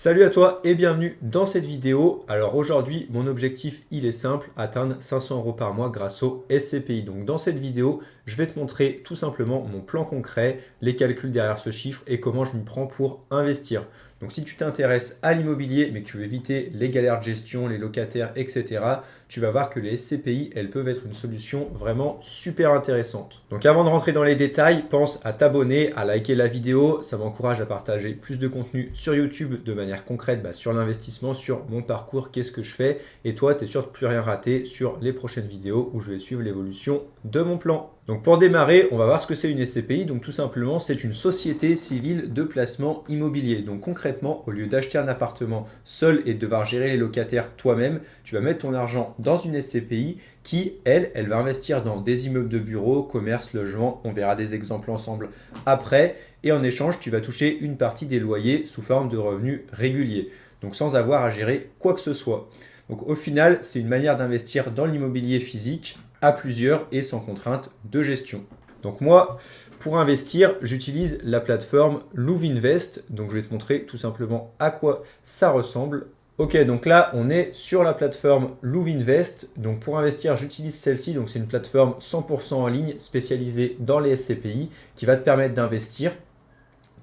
Salut à toi et bienvenue dans cette vidéo. Alors aujourd'hui, mon objectif, il est simple, atteindre 500 € par mois grâce au SCPI. Donc dans cette vidéo, je vais te montrer tout simplement mon plan concret, les calculs derrière ce chiffre et comment je m'y prends pour investir. Donc si tu t'intéresses à l'immobilier mais que tu veux éviter les galères de gestion, les locataires, etc., tu vas voir que les SCPI, elles peuvent être une solution vraiment super intéressante. Donc avant de rentrer dans les détails, pense à t'abonner, à liker la vidéo, ça m'encourage à partager plus de contenu sur YouTube de manière concrète sur l'investissement, sur mon parcours, qu'est-ce que je fais, et toi, tu es sûr de plus rien rater sur les prochaines vidéos où je vais suivre l'évolution de mon plan. Donc pour démarrer, on va voir ce que c'est une SCPI. Donc tout simplement, c'est une société civile de placement immobilier. Donc concrètement, au lieu d'acheter un appartement seul et de devoir gérer les locataires toi-même, tu vas mettre ton argent dans une SCPI qui, elle va investir dans des immeubles de bureaux, commerces, logements. On verra des exemples ensemble après. Et en échange, tu vas toucher une partie des loyers sous forme de revenus réguliers. Donc sans avoir à gérer quoi que ce soit. Donc au final, c'est une manière d'investir dans l'immobilier physique à plusieurs et sans contrainte de gestion. Donc moi, pour investir, j'utilise la plateforme Louvinvest. Donc je vais te montrer tout simplement à quoi ça ressemble. Ok, donc là, on est sur la plateforme Louvinvest. Donc pour investir, j'utilise celle-ci. Donc c'est une plateforme 100% en ligne spécialisée dans les SCPI qui va te permettre d'investir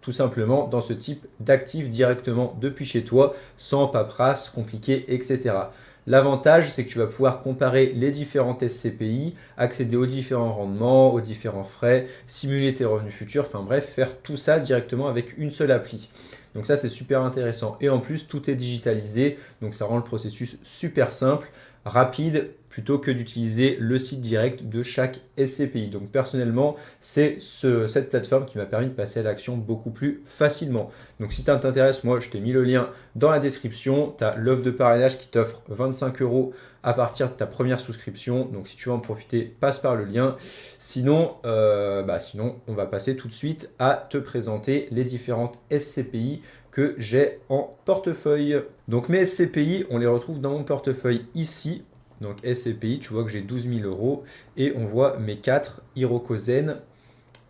tout simplement dans ce type d'actifs directement depuis chez toi, sans paperasse compliquée, etc. L'avantage, c'est que tu vas pouvoir comparer les différentes SCPI, accéder aux différents rendements, aux différents frais, simuler tes revenus futurs, enfin bref, faire tout ça directement avec une seule appli. Donc ça, c'est super intéressant. Et en plus, tout est digitalisé, donc ça rend le processus super simple, rapide, plutôt que d'utiliser le site direct de chaque SCPI. Donc personnellement, c'est cette plateforme qui m'a permis de passer à l'action beaucoup plus facilement. Donc si ça t'intéresse, moi je t'ai mis le lien dans la description. Tu as l'offre de parrainage qui t'offre 25 € à partir de ta première souscription. Donc si tu veux en profiter, passe par le lien. Sinon, on va passer tout de suite à te présenter les différentes SCPI que j'ai en portefeuille. Donc mes SCPI, on les retrouve dans mon portefeuille ici. Donc SCPI, tu vois que j'ai 12 000 € et on voit mes 4 Hirokozen.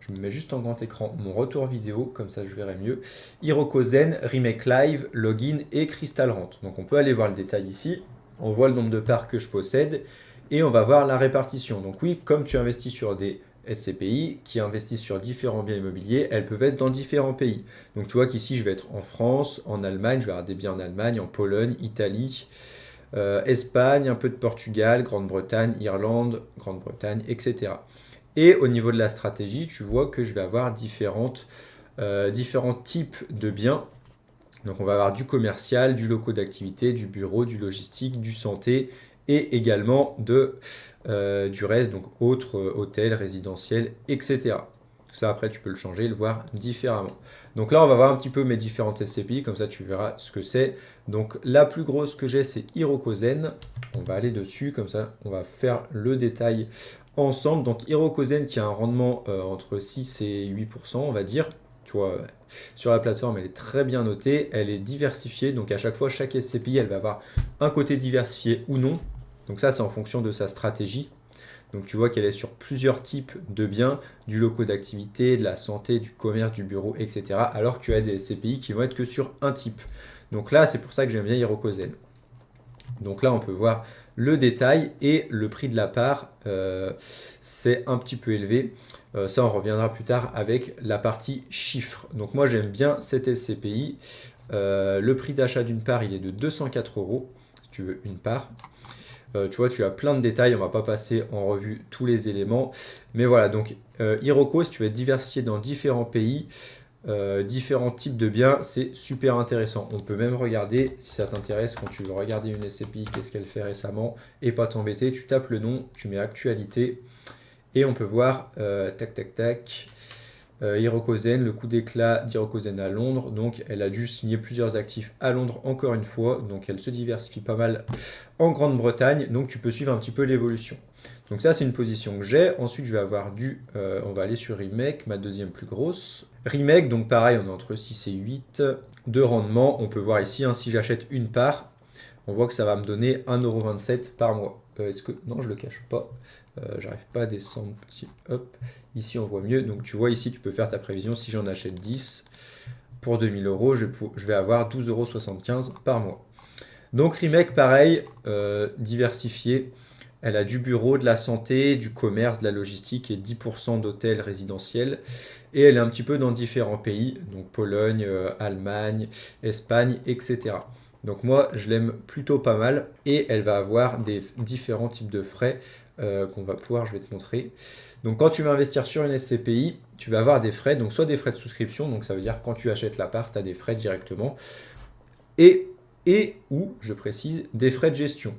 Je me mets juste en grand écran mon retour vidéo, comme ça je verrai mieux. Hirokozen, Remake Live, Login et Crystal Rent. Donc on peut aller voir le détail ici. On voit le nombre de parts que je possède et on va voir la répartition. Donc oui, comme tu investis sur des SCPI qui investissent sur différents biens immobiliers, elles peuvent être dans différents pays. Donc tu vois qu'ici je vais être en France, en Allemagne, je vais avoir des biens en Allemagne, en Pologne, Italie, Espagne, un peu de Portugal, Grande-Bretagne, Irlande, Grande-Bretagne, etc. Et au niveau de la stratégie, tu vois que je vais avoir différents types de biens. Donc on va avoir du commercial, du locaux d'activité, du bureau, du logistique, du santé et également du reste, donc autres hôtels, résidentiels, etc. Ça, après, tu peux le changer, le voir différemment. Donc là, on va voir un petit peu mes différentes SCPI, comme ça, tu verras ce que c'est. Donc la plus grosse que j'ai, c'est Hirokozen. On va aller dessus, comme ça, on va faire le détail ensemble. Donc Hirokozen qui a un rendement entre 6 et 8%, on va dire. Tu vois, sur la plateforme, elle est très bien notée, elle est diversifiée. Donc à chaque fois, chaque SCPI, elle va avoir un côté diversifié ou non. Donc ça, c'est en fonction de sa stratégie. Donc tu vois qu'elle est sur plusieurs types de biens, du locaux d'activité, de la santé, du commerce, du bureau, etc. Alors que tu as des SCPI qui vont être que sur un type. Donc là, c'est pour ça que j'aime bien Hirokozen. Donc là, on peut voir le détail et le prix de la part, c'est un petit peu élevé. Ça, on reviendra plus tard avec la partie chiffres. Donc moi, j'aime bien cette SCPI. Le prix d'achat d'une part, il est de 204 € si tu veux une part. Tu vois, tu as plein de détails, on ne va pas passer en revue tous les éléments. Mais voilà, donc Hiroko, si tu veux être diversifié dans différents pays, différents types de biens, c'est super intéressant. On peut même regarder, si ça t'intéresse, quand tu veux regarder une SCPI, qu'est-ce qu'elle fait récemment, et pas t'embêter, tu tapes le nom, tu mets actualité, et on peut voir, Hirokozen, le coup d'éclat d'Hirokozen à Londres. Donc elle a dû signer plusieurs actifs à Londres encore une fois. Donc elle se diversifie pas mal en Grande-Bretagne. Donc tu peux suivre un petit peu l'évolution. Donc ça c'est une position que j'ai. Ensuite je vais avoir on va aller sur Remake, ma deuxième plus grosse. Remake, donc pareil, on est entre 6 et 8 de rendement. On peut voir ici, si j'achète une part, on voit que ça va me donner 1,27 € par mois. Non, je le cache pas. J'arrive pas à descendre. Hop, ici on voit mieux. Donc tu vois ici, tu peux faire ta prévision. Si j'en achète 10 pour 2000 euros, je vais avoir 12,75 € par mois. Donc Remake, pareil, diversifié. Elle a du bureau, de la santé, du commerce, de la logistique et 10% d'hôtels résidentiels. Et elle est un petit peu dans différents pays, donc Pologne, Allemagne, Espagne, etc. Donc moi, je l'aime plutôt pas mal. Et elle va avoir des différents types de frais qu'on va pouvoir, je vais te montrer. Donc quand tu vas investir sur une SCPI, tu vas avoir des frais, donc soit des frais de souscription, donc ça veut dire quand tu achètes l'appart, tu as des frais directement, et ou, je précise, des frais de gestion.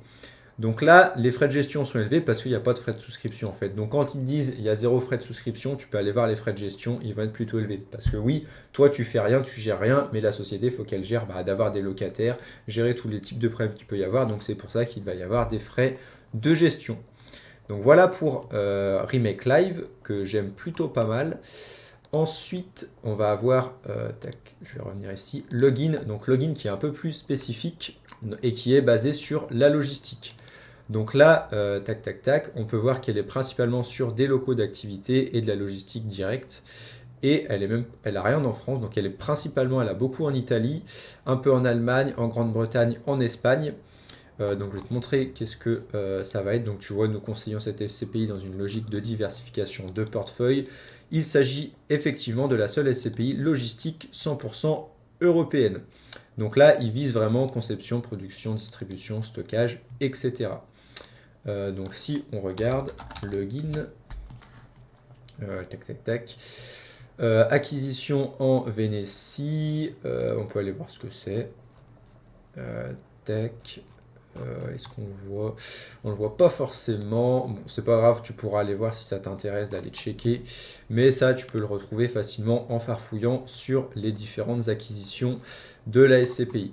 Donc là, les frais de gestion sont élevés parce qu'il n'y a pas de frais de souscription en fait. Donc quand ils te disent il y a 0 frais de souscription, tu peux aller voir les frais de gestion, ils vont être plutôt élevés. Parce que oui, toi tu fais rien, tu gères rien, mais la société, il faut qu'elle gère d'avoir des locataires, gérer tous les types de problèmes qu'il peut y avoir. Donc c'est pour ça qu'il va y avoir des frais de gestion. Donc voilà pour Remake Live, que j'aime plutôt pas mal. Ensuite, on va avoir, je vais revenir ici, Login. Donc Login qui est un peu plus spécifique et qui est basé sur la logistique. Donc là, on peut voir qu'elle est principalement sur des locaux d'activité et de la logistique directe. Et elle a rien en France, donc elle a beaucoup en Italie, un peu en Allemagne, en Grande-Bretagne, en Espagne. Donc je vais te montrer qu'est-ce que ça va être. Donc tu vois, nous conseillons cette SCPI dans une logique de diversification de portefeuille. Il s'agit effectivement de la seule SCPI logistique 100% européenne. Donc là, ils visent vraiment conception, production, distribution, stockage, etc. Donc si on regarde Login, acquisition en Vénétie, on peut aller voir ce que c'est. Est-ce qu'on le voit? On le voit pas forcément. Bon, c'est pas grave, tu pourras aller voir si ça t'intéresse d'aller checker. Mais ça, tu peux le retrouver facilement en farfouillant sur les différentes acquisitions de la SCPI.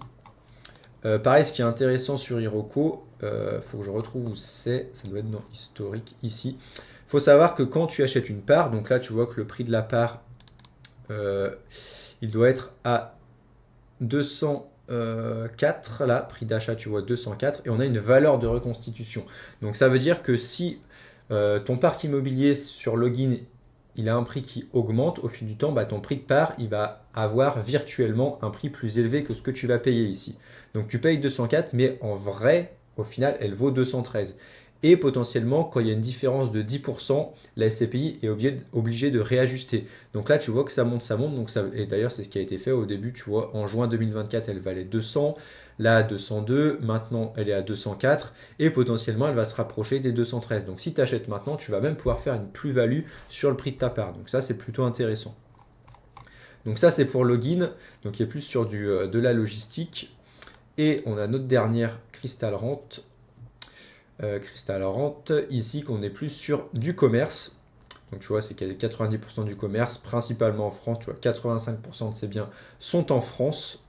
Pareil, ce qui est intéressant sur Iroko, faut que je retrouve où c'est. Ça doit être dans historique ici. Il faut savoir que quand tu achètes une part, donc là tu vois que le prix de la part, il doit être à 204, là, prix d'achat, tu vois 204, et on a une valeur de reconstitution. Donc ça veut dire que si ton parc immobilier sur Login, il a un prix qui augmente au fil du temps, ton prix de part, il va avoir virtuellement un prix plus élevé que ce que tu vas payer ici. Donc tu payes 204, mais en vrai, au final, elle vaut 213. Et potentiellement, quand il y a une différence de 10%, la SCPI est obligée de réajuster. Donc là, tu vois que ça monte. Donc et d'ailleurs, c'est ce qui a été fait au début. Tu vois, en juin 2024, elle valait 200. Là, 202. Maintenant, elle est à 204. Et potentiellement, elle va se rapprocher des 213. Donc si tu achètes maintenant, tu vas même pouvoir faire une plus-value sur le prix de ta part. Donc ça, c'est plutôt intéressant. Donc ça, c'est pour Login. Donc il est plus sur de la logistique. Et on a notre dernière Crystal Rente. Crystal Rente, ici qu'on est plus sur du commerce. Donc tu vois, c'est qu'il y a 90% du commerce, principalement en France. Tu vois, 85% de ces biens sont en France.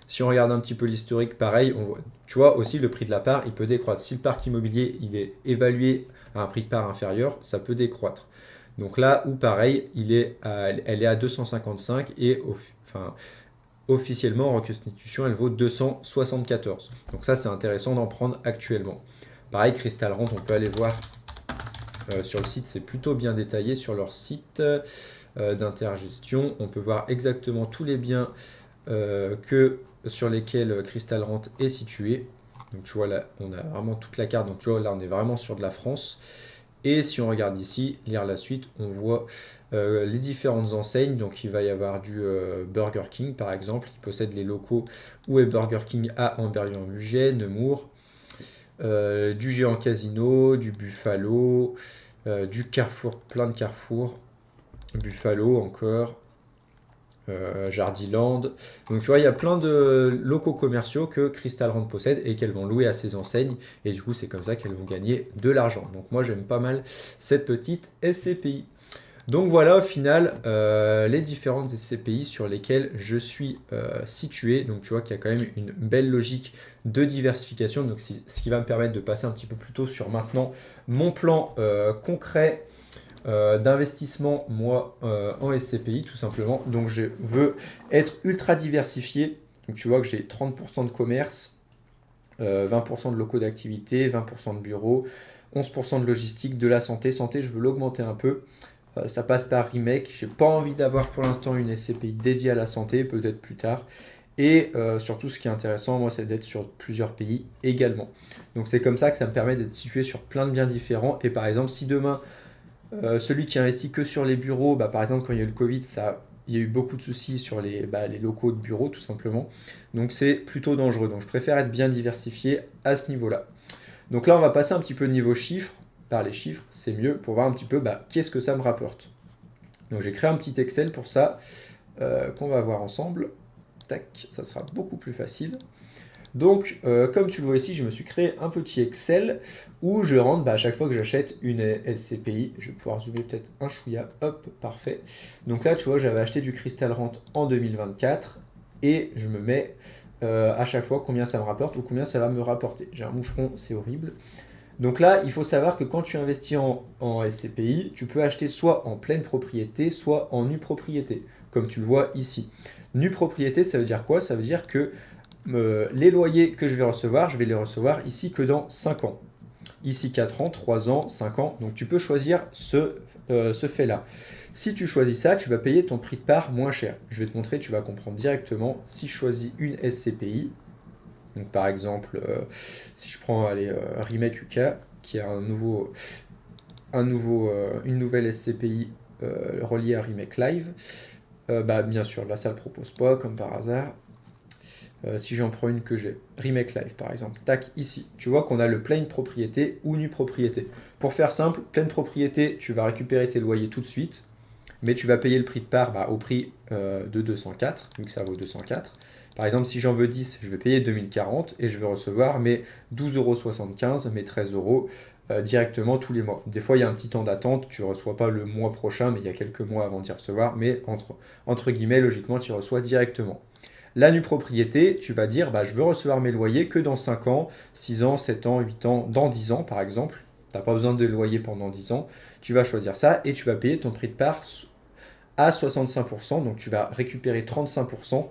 Si on regarde un petit peu l'historique, pareil, on voit, tu vois aussi le prix de la part, il peut décroître. Si le parc immobilier il est évalué à un prix de part inférieur, ça peut décroître. Donc là où pareil, elle est à 255 et officiellement en reconstitution, elle vaut 274. Donc ça, c'est intéressant d'en prendre actuellement. Pareil, Crystal Rente, on peut aller voir sur le site, c'est plutôt bien détaillé sur leur site d'intergestion. On peut voir exactement tous les biens sur lesquels Crystal Rente est situé. Donc tu vois là, on a vraiment toute la carte. Donc tu vois là, on est vraiment sur de la France. Et si on regarde ici, lire la suite, on voit les différentes enseignes. Donc il va y avoir du Burger King par exemple. Il possède les locaux où est Burger King à Amberieu-en-Bugey, Nemours. Du Géant Casino, du Buffalo, du Carrefour, plein de Carrefour, Buffalo encore, Jardiland. Donc tu vois, il y a plein de locaux commerciaux que Crystal Rente possède et qu'elles vont louer à ses enseignes. Et du coup, c'est comme ça qu'elles vont gagner de l'argent. Donc moi, j'aime pas mal cette petite SCPI. Donc voilà au final les différentes SCPI sur lesquelles je suis situé. Donc tu vois qu'il y a quand même une belle logique de diversification. Donc ce qui va me permettre de passer un petit peu plus tôt sur maintenant mon plan concret d'investissement moi en SCPI tout simplement. Donc je veux être ultra diversifié. Donc tu vois que j'ai 30% de commerce, 20% de locaux d'activité, 20% de bureaux, 11% de logistique, de la santé. Santé, je veux l'augmenter un peu. ça passe par Remake. J'ai pas envie d'avoir pour l'instant une SCPI dédiée à la santé, peut-être plus tard. Et surtout, ce qui est intéressant, moi, c'est d'être sur plusieurs pays également. Donc c'est comme ça que ça me permet d'être situé sur plein de biens différents. Et par exemple, si demain, celui qui investit que sur les bureaux, bah, par exemple, quand il y a eu le Covid, il y a eu beaucoup de soucis sur les locaux de bureaux, tout simplement. Donc c'est plutôt dangereux. Donc je préfère être bien diversifié à ce niveau-là. Donc là, on va passer un petit peu niveau chiffres. Par les chiffres, c'est mieux pour voir un petit peu qu'est-ce que ça me rapporte. Donc j'ai créé un petit Excel pour ça, qu'on va voir ensemble. Tac, ça sera beaucoup plus facile. Donc, comme tu le vois ici, je me suis créé un petit Excel où je rentre à chaque fois que j'achète une SCPI. Je vais pouvoir zoomer peut-être un chouïa. Hop, parfait. Donc là, tu vois, j'avais acheté du Crystal Rent en 2024 et je me mets à chaque fois combien ça me rapporte ou combien ça va me rapporter. J'ai un moucheron, c'est horrible. Donc là, il faut savoir que quand tu investis en SCPI, tu peux acheter soit en pleine propriété, soit en nue propriété, comme tu le vois ici. Nue propriété, ça veut dire quoi? Ça veut dire que les loyers que je vais les recevoir ici que dans 5 ans. Ici 4 ans, 3 ans, 5 ans. Donc tu peux choisir ce fait-là. Si tu choisis ça, tu vas payer ton prix de part moins cher. Je vais te montrer, tu vas comprendre directement. Si je choisis une SCPI, donc par exemple, si je prends Remake UK, qui est une nouvelle SCPI reliée à Remake Live, bien sûr, là ça ne le propose pas, comme par hasard. Si j'en prends une que j'ai, Remake Live par exemple, tac, ici, tu vois qu'on a le pleine propriété ou nue propriété. Pour faire simple, pleine propriété, tu vas récupérer tes loyers tout de suite, mais tu vas payer le prix de part au prix de 204, vu que ça vaut 204. Par exemple, si j'en veux 10, je vais payer 2040 et je vais recevoir mes 12,75 €, mes 13 € directement tous les mois. Des fois, il y a un petit temps d'attente, tu ne reçois pas le mois prochain, mais il y a quelques mois avant d'y recevoir, mais entre guillemets, logiquement, tu reçois directement. La nue propriété, tu vas dire, je veux recevoir mes loyers que dans 5 ans, 6 ans, 7 ans, 8 ans, dans 10 ans par exemple. Tu n'as pas besoin de loyer pendant 10 ans. Tu vas choisir ça et tu vas payer ton prix de part à 65%. Donc tu vas récupérer 35%.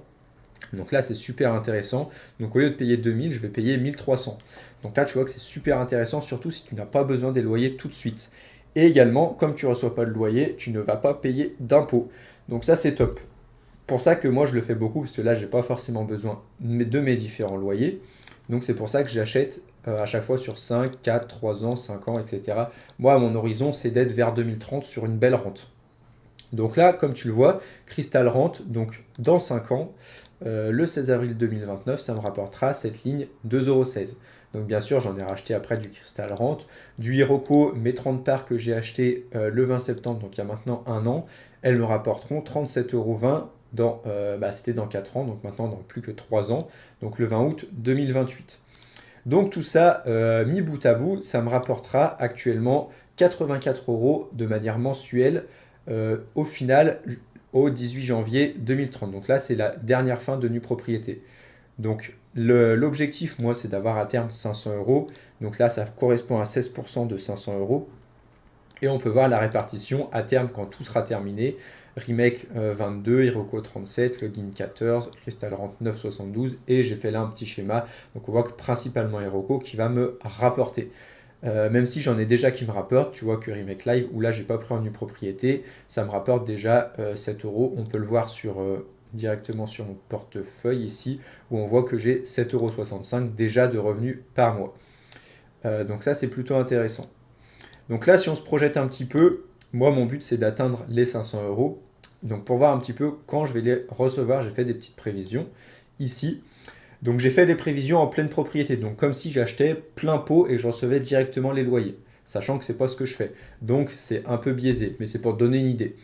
Donc là, c'est super intéressant. Donc au lieu de payer 2000, je vais payer 1300. Donc là, tu vois que c'est super intéressant, surtout si tu n'as pas besoin des loyers tout de suite. Et également, comme tu ne reçois pas de loyer, tu ne vas pas payer d'impôts. Donc ça, c'est top. Pour ça que moi, je le fais beaucoup, parce que là, je n'ai pas forcément besoin de mes différents loyers. Donc c'est pour ça que j'achète à chaque fois sur 5, 4, 3 ans, 5 ans, etc. Moi, mon horizon, c'est d'être vers 2030 sur une belle rente. Donc là, comme tu le vois, Crystal Rent, donc dans 5 ans, le 16 avril 2029, ça me rapportera cette ligne 2,16 €. Donc bien sûr, j'en ai racheté après du Crystal Rent, du Hiroko, mes 30 parts que j'ai achetées le 20 septembre, donc il y a maintenant un an, elles me rapporteront 37,20 €. C'était dans 4 ans, donc maintenant dans plus que 3 ans, donc le 20 août 2028. Donc tout ça, mis bout à bout, ça me rapportera actuellement 84 € de manière mensuelle au final au 18 janvier 2030. Donc là, c'est la dernière fin de nue propriété. Donc l'objectif, moi, c'est d'avoir à terme 500 €. Donc là, ça correspond à 16% de 500 €. Et on peut voir la répartition à terme quand tout sera terminé. Remake 22, Hiroko 37, Login 14, Crystal Rent 9,72 et j'ai fait là un petit schéma. Donc on voit que principalement Hiroko qui va me rapporter. Même si j'en ai déjà qui me rapportent, tu vois que Remake Live, où là j'ai pas pris en nue propriété, ça me rapporte déjà 7 €. On peut le voir directement sur mon portefeuille ici, où on voit que j'ai 7,65 € déjà de revenus par mois. Donc ça c'est plutôt intéressant. Donc là, si on se projette un petit peu, moi, mon but, c'est d'atteindre les 500 €. Donc pour voir un petit peu quand je vais les recevoir, j'ai fait des petites prévisions ici. Donc j'ai fait des prévisions en pleine propriété, donc comme si j'achetais plein pot et je recevais directement les loyers, sachant que c'est pas ce que je fais. Donc c'est un peu biaisé, mais c'est pour te donner une idée.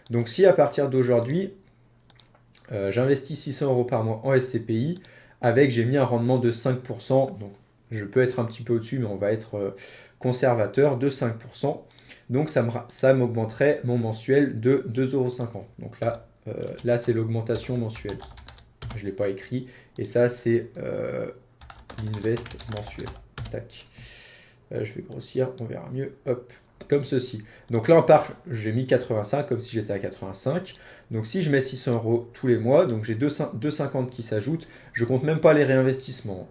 Donc si à partir d'aujourd'hui, j'investis 600 € par mois en SCPI, j'ai mis un rendement de 5%, donc je peux être un petit peu au-dessus, mais on va être conservateur de 5%. Donc ça m'augmenterait mon mensuel de 2,50 €. Donc là c'est l'augmentation mensuelle. Je ne l'ai pas écrit. Et ça, c'est l'invest mensuel. Tac. Je vais grossir, on verra mieux. Hop, comme ceci. Donc là, on part, j'ai mis 85 comme si j'étais à 85. Donc si je mets 600 € tous les mois, donc j'ai 2,50 qui s'ajoutent. Je compte même pas les réinvestissements.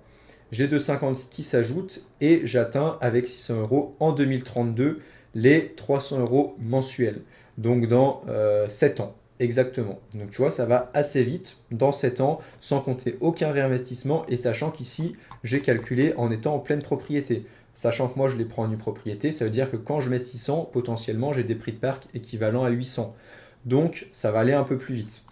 J'ai 2,50 qui s'ajoutent et j'atteins avec 600 € en 2032 les 300 € mensuels. donc dans 7 ans. Exactement. Donc tu vois, ça va assez vite dans 7 ans, sans compter aucun réinvestissement, et sachant qu'ici, j'ai calculé en étant en pleine propriété. Sachant que moi, je les prends en nue propriété, ça veut dire que quand je mets 600, potentiellement, j'ai des prix de parc équivalents à 800. Donc, ça va aller un peu plus vite.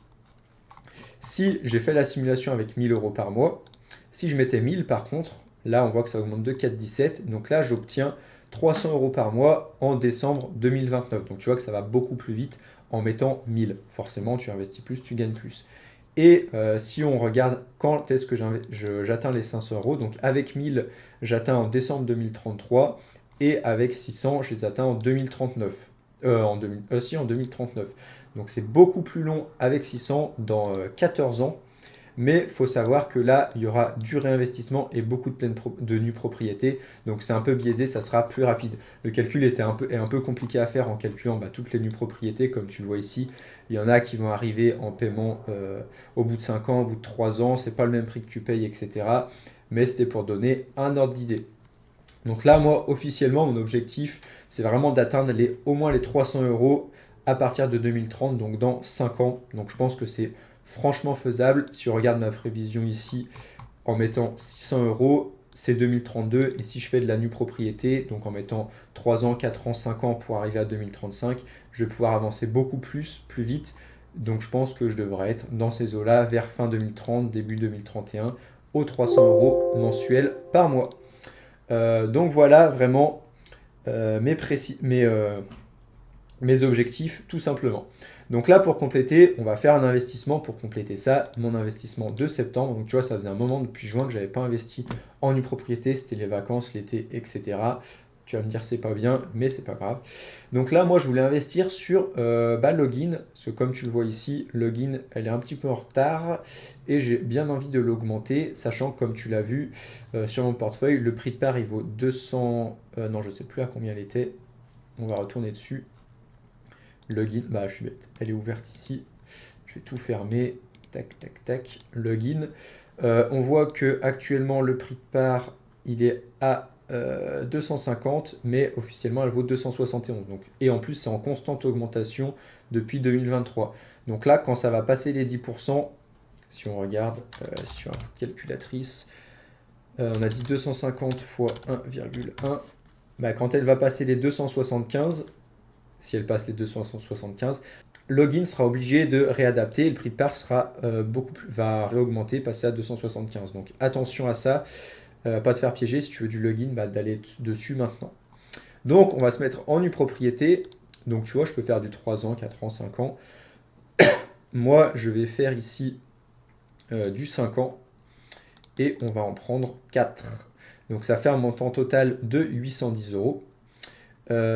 Si j'ai fait la simulation avec 1000 euros par mois, si je mettais 1000 par contre, là, on voit que ça augmente de 4,17. Donc là, j'obtiens 300 euros par mois en décembre 2029. Donc tu vois que ça va beaucoup plus vite en mettant 1000. Forcément, tu investis plus, tu gagnes plus. Et si on regarde quand est-ce que j'atteins les 500 euros, donc avec 1000, j'atteins en décembre 2033 et avec 600, je les atteins en 2039. En 2039. Donc c'est beaucoup plus long avec 600 dans 14 ans. Mais il faut savoir que là, il y aura du réinvestissement et beaucoup de nue propriété. Donc c'est un peu biaisé, ça sera plus rapide. Le calcul est un peu compliqué à faire en calculant toutes les nues propriétés, comme tu le vois ici. Il y en a qui vont arriver en paiement au bout de 5 ans, au bout de 3 ans. C'est pas le même prix que tu payes, etc. Mais c'était pour donner un ordre d'idée. Donc là, moi, officiellement, mon objectif, c'est vraiment d'atteindre au moins les 300 euros à partir de 2030, donc dans 5 ans. Donc je pense que c'est franchement faisable. Si on regarde ma prévision ici, en mettant 600 euros, c'est 2032. Et si je fais de la nue propriété, donc en mettant 3 ans, 4 ans, 5 ans pour arriver à 2035, je vais pouvoir avancer beaucoup plus vite. Donc je pense que je devrais être dans ces eaux-là vers fin 2030, début 2031, aux 300 euros mensuels par mois. Donc voilà vraiment mes objectifs tout simplement. Donc là pour compléter, on va faire un investissement pour compléter ça, mon investissement de septembre. Donc tu vois, ça faisait un moment depuis juin que j'avais pas investi en une propriété, c'était les vacances, l'été, etc. Tu vas me dire c'est pas bien, mais c'est pas grave. Donc là, moi je voulais investir sur Login, parce que comme tu le vois ici, Login elle est un petit peu en retard et j'ai bien envie de l'augmenter, sachant que comme tu l'as vu sur mon portefeuille, le prix de part il vaut 200, non je sais plus à combien elle était, on va retourner dessus. Login, je suis bête, elle est ouverte ici, je vais tout fermer, tac tac tac, Login. On voit que actuellement le prix de part il est à 250, mais officiellement elle vaut 271. Donc, et en plus c'est en constante augmentation depuis 2023. Donc là quand ça va passer les 10%, si on regarde sur une calculatrice, on a dit 250 fois 1,1, quand elle va passer les 275, si elle passe les 275, Login sera obligé de réadapter et le prix de part va réaugmenter, passer à 275. Donc attention à ça, pas te faire piéger si tu veux du Login, d'aller dessus maintenant. Donc on va se mettre en nue propriété. Donc tu vois, je peux faire du 3 ans, 4 ans, 5 ans. Moi, je vais faire ici du 5 ans et on va en prendre 4. Donc ça fait un montant total de 810 euros.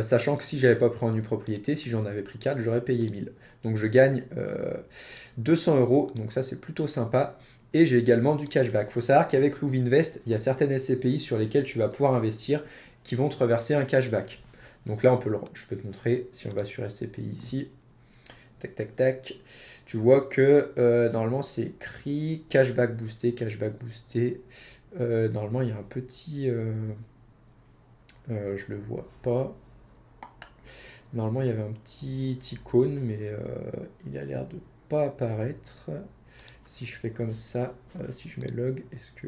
Sachant que si j'avais pas pris en nue propriété, si j'en avais pris 4, j'aurais payé 1000. Donc je gagne 200 euros, donc ça c'est plutôt sympa. Et j'ai également du cashback. Il faut savoir qu'avec Louvinvest, il y a certaines SCPI sur lesquelles tu vas pouvoir investir qui vont te reverser un cashback. Donc là, je peux te montrer, si on va sur SCPI ici, tac tac tac, tu vois que normalement c'est écrit cashback boosté, cashback boosté. Normalement il y a un petit... je le vois pas. Normalement, il y avait un petit icône, mais il a l'air de pas apparaître. Si je fais comme ça, si je mets log, est-ce que...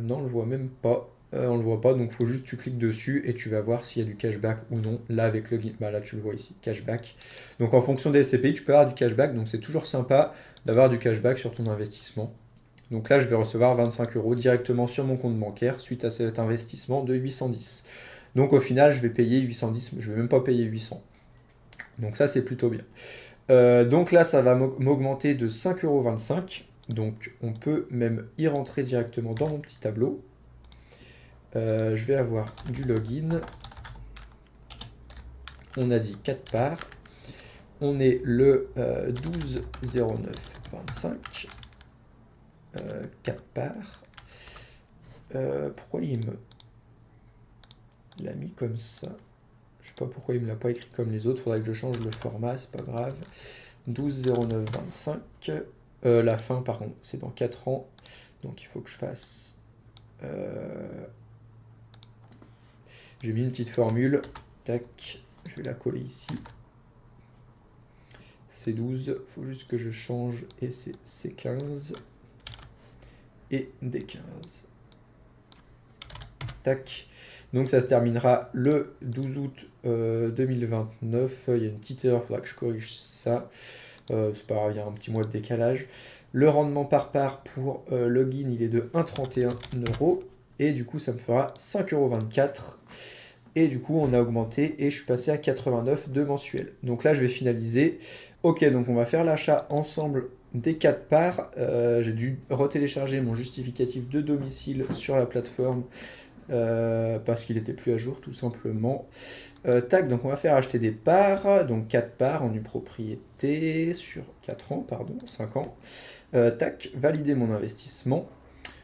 non, on le voit même pas. On le voit pas, donc il faut juste que tu cliques dessus et tu vas voir s'il y a du cashback ou non. Là, avec login, là tu le vois ici, cashback. Donc en fonction des SCPI, tu peux avoir du cashback, donc c'est toujours sympa d'avoir du cashback sur ton investissement. Donc là, je vais recevoir 25 euros directement sur mon compte bancaire suite à cet investissement de 810. Donc au final, je vais payer 810, je ne vais même pas payer 800. Donc ça, c'est plutôt bien. Donc là, ça va m'augmenter de 5,25 €. Donc on peut même y rentrer directement dans mon petit tableau. Je vais avoir du login. On a dit 4 parts. On est le 12,0925. 4 parts. Pourquoi il l'a mis comme ça? Je sais pas pourquoi il me l'a pas écrit comme les autres. Faudrait que je change le format, c'est pas grave. 12,0925. La fin, par contre, c'est dans 4 ans. Donc il faut que je fasse... J'ai mis une petite formule. Tac. Je vais la coller ici. C12, il faut juste que je change et c'est C15 et D15. Tac. Donc ça se terminera le 12 août 2029. Il y a une petite erreur, il faudra que je corrige ça. C'est pas grave, il y a un petit mois de décalage. Le rendement par part pour login, il est de 1,31 €. Et du coup, ça me fera 5,24 €. Et du coup, on a augmenté et je suis passé à 89 de mensuel. Donc là, je vais finaliser. Ok, donc on va faire l'achat ensemble des 4 parts. J'ai dû retélécharger mon justificatif de domicile sur la plateforme parce qu'il n'était plus à jour tout simplement. Tac, donc on va faire acheter des parts, donc 4 parts en une propriété sur 4 ans, pardon, 5 ans. Tac, valider mon investissement.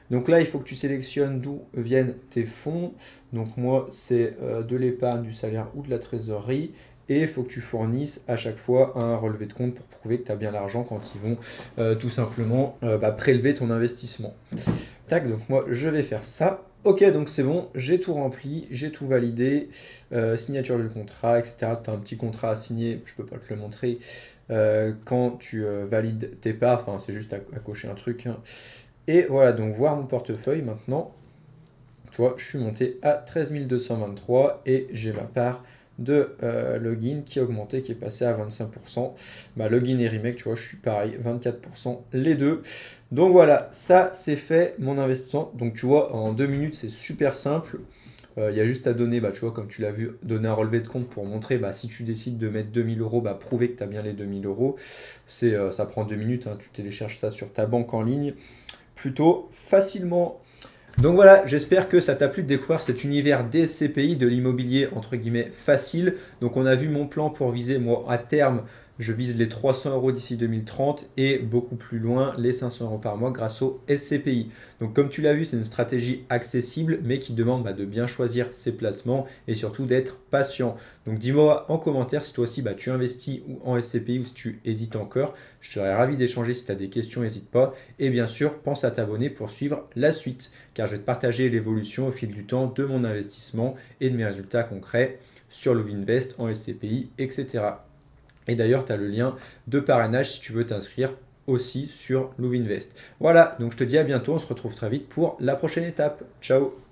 Donc là, il faut que tu sélectionnes d'où viennent tes fonds. Donc moi, c'est de l'épargne, du salaire ou de la trésorerie. Et il faut que tu fournisses à chaque fois un relevé de compte pour prouver que tu as bien l'argent quand ils vont tout simplement prélever ton investissement. Tac, donc moi, je vais faire ça. Ok, donc c'est bon, j'ai tout rempli, j'ai tout validé, signature du contrat, etc. Tu as un petit contrat à signer, je peux pas te le montrer, quand tu valides tes parts, enfin c'est juste à cocher un truc, hein. Et voilà, donc voir mon portefeuille maintenant. Tu vois, je suis monté à 13 223 et j'ai ma part de login qui a augmenté, qui est passé à 25%. Login et remake, tu vois, je suis pareil, 24% les deux. Donc voilà, ça c'est fait mon investissement. Donc tu vois, en 2 minutes, c'est super simple. Il y a juste à donner, tu vois, comme tu l'as vu, donner un relevé de compte pour montrer, si tu décides de mettre 2000 €, prouver que tu as bien les 2000 €. Ça prend 2 minutes, hein, tu télécharges ça sur ta banque en ligne plutôt facilement. Donc voilà, j'espère que ça t'a plu de découvrir cet univers des SCPI, de l'immobilier entre guillemets facile. Donc on a vu mon plan pour viser, moi à terme, je vise les 300 € d'ici 2030 et beaucoup plus loin, les 500 € par mois grâce au SCPI. Donc comme tu l'as vu, c'est une stratégie accessible mais qui demande de bien choisir ses placements et surtout d'être patient. Donc dis-moi en commentaire si toi aussi tu investis en SCPI ou si tu hésites encore. Je serais ravi d'échanger. Si tu as des questions, n'hésite pas. Et bien sûr, pense à t'abonner pour suivre la suite, car je vais te partager l'évolution au fil du temps de mon investissement et de mes résultats concrets sur Lovinvest, en SCPI, etc. Et d'ailleurs, tu as le lien de parrainage si tu veux t'inscrire aussi sur Lovinvest. Voilà, donc je te dis à bientôt, on se retrouve très vite pour la prochaine étape. Ciao!